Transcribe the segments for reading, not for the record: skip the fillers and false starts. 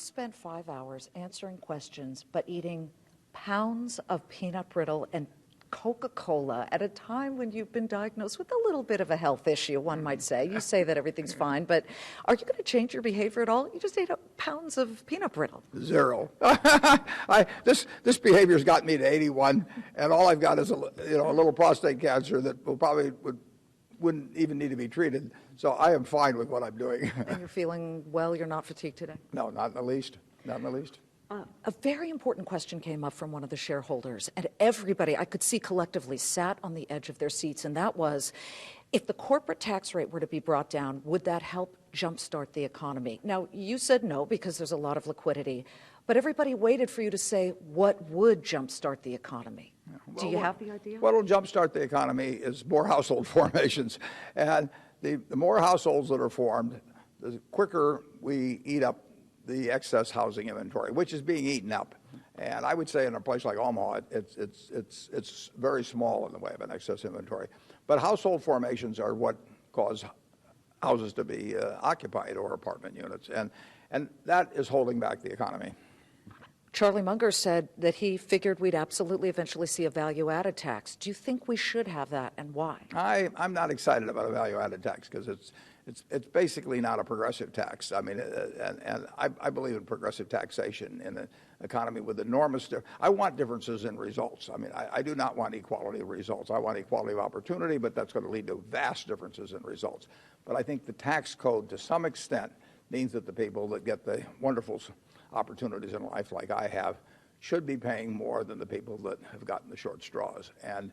spend 5 hours answering questions but eating pounds of peanut brittle and Coca-Cola at a time when you've been diagnosed with a little bit of a health issue, one might say? You say that everything's fine, but are you going to change your behavior at all? You just ate pounds of peanut brittle. Zero. This behavior's got me to 81, and all I've got is a little prostate cancer that wouldn't even need to be treated. So I am fine with what I'm doing. And you're feeling well? You're not fatigued today? No, not in the least. Not in the least. A very important question came up from one of the shareholders, and everybody, I could see collectively, sat on the edge of their seats, and that was, if the corporate tax rate were to be brought down, would that help jumpstart the economy? Now, you said no because there's a lot of liquidity, but everybody waited for you to say what would jumpstart the economy. Well, do you have the idea? What will jumpstart the economy is more household formations, and the more households that are formed, the quicker we eat up the excess housing inventory, which is being eaten up. And I would say in a place like Omaha, it's very small in the way of an excess inventory. But household formations are what cause houses to be occupied, or apartment units. And that is holding back the economy. Charlie Munger said that he figured we'd absolutely eventually see a value-added tax. Do you think we should have that, and why? I'm not excited about a value-added tax because it's basically not a progressive tax. I mean, and I believe in progressive taxation in an economy with enormous. I want differences in results. I mean, I do not want equality of results. I want equality of opportunity, but that's going to lead to vast differences in results. But I think the tax code, to some extent, means that the people that get the wonderful opportunities in life like I have should be paying more than the people that have gotten the short straws. And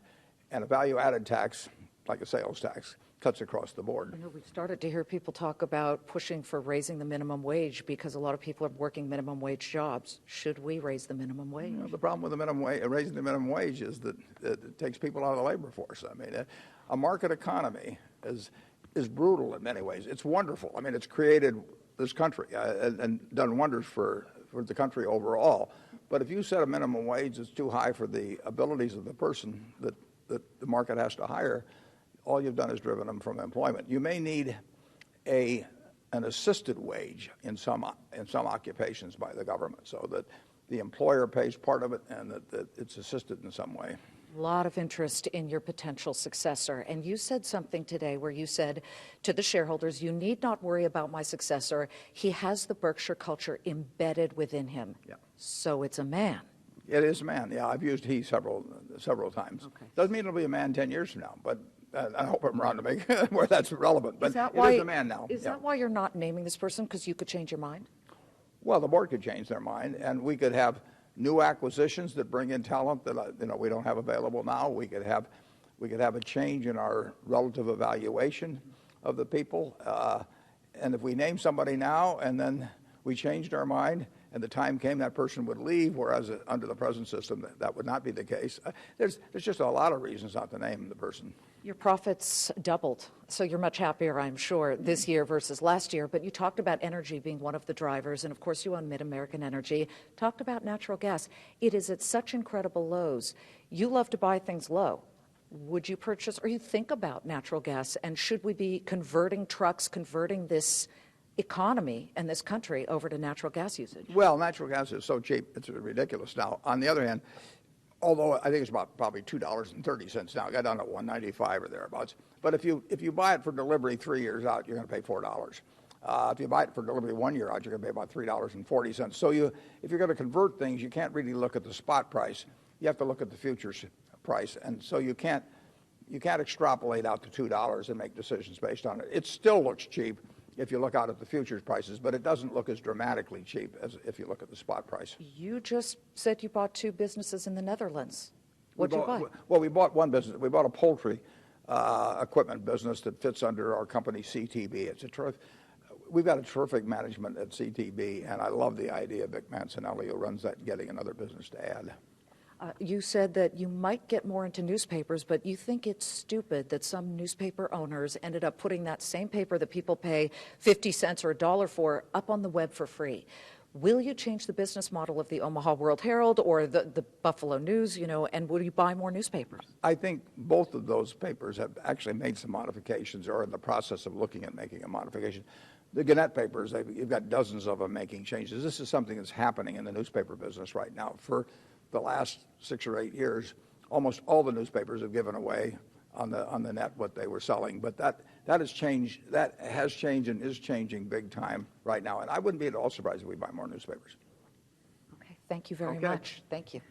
a value-added tax, like a sales tax, cuts across the board. I know we've started to hear people talk about pushing for raising the minimum wage because a lot of people are working minimum wage jobs. Should we raise the minimum wage? The problem with the minimum wage, raising the minimum wage, is that it takes people out of the labor force. I mean, a market economy is brutal in many ways. It's wonderful. I mean, it's created this country and done wonders for the country overall. But if you set a minimum wage that's too high for the abilities of the person that the market has to hire, all you've done is driven them from employment. You may need an assisted wage in some occupations by the government, so that the employer pays part of it and that it's assisted in some way. A lot of interest in your potential successor. And you said something today where you said to the shareholders, you need not worry about my successor. He has the Berkshire culture embedded within him. Yeah. So it's a man. It is a man. Yeah, I've used he several times. Okay. Doesn't mean it'll be a man 10 years from now, but I hope I'm around to make where that's relevant. But it is a man now. Is that why you're not naming this person? Because you could change your mind? Well, the board could change their mind, and we could have new acquisitions that bring in talent that we don't have available now. We could have a change in our relative evaluation of the people. And if we name somebody now and then we changed our mind and the time came that person would leave, whereas under the present system that would not be the case. There's just a lot of reasons not to name the person. Your profits doubled, so you're much happier, I'm sure, this year versus last year. But you talked about energy being one of the drivers, and of course you own Mid-American Energy. Talked about natural gas. It is at such incredible lows. You love to buy things low. Would you purchase, or you think about natural gas, and should we be converting trucks, converting this economy and this country over to natural gas usage? Well, natural gas is so cheap, it's ridiculous now. On the other hand, although I think it's about probably $2.30 now, it got down to $1.95 or thereabouts. But if you buy it for delivery 3 years out, you're going to pay $4. If you buy it for delivery 1 year out, you're going to pay about $3.40. So if you're going to convert things, you can't really look at the spot price. You have to look at the futures price, and so you can't extrapolate out to $2 and make decisions based on it. It still looks cheap if you look out at the futures prices, but it doesn't look as dramatically cheap as if you look at the spot price. You just said you bought 2 businesses in the Netherlands. What did you buy? Well, we bought one business. We bought a poultry equipment business that fits under our company CTB. We've got a terrific management at CTB, and I love the idea of Vic Mancinelli, who runs that, getting another business to add. You said that you might get more into newspapers, but you think it's stupid that some newspaper owners ended up putting that same paper that people pay 50 cents or $1 for up on the web for free. Will you change the business model of the Omaha World Herald or the Buffalo News, and will you buy more newspapers? I think both of those papers have actually made some modifications or are in the process of looking at making a modification. The Gannett papers, you've got dozens of them making changes. This is something that's happening in the newspaper business right now. For the last 6 or 8 years, almost all the newspapers have given away on the net what they were selling. But that has changed. That has changed and is changing big time right now. And I wouldn't be at all surprised if we buy more newspapers. Okay, thank you very Okay. much. Thank you.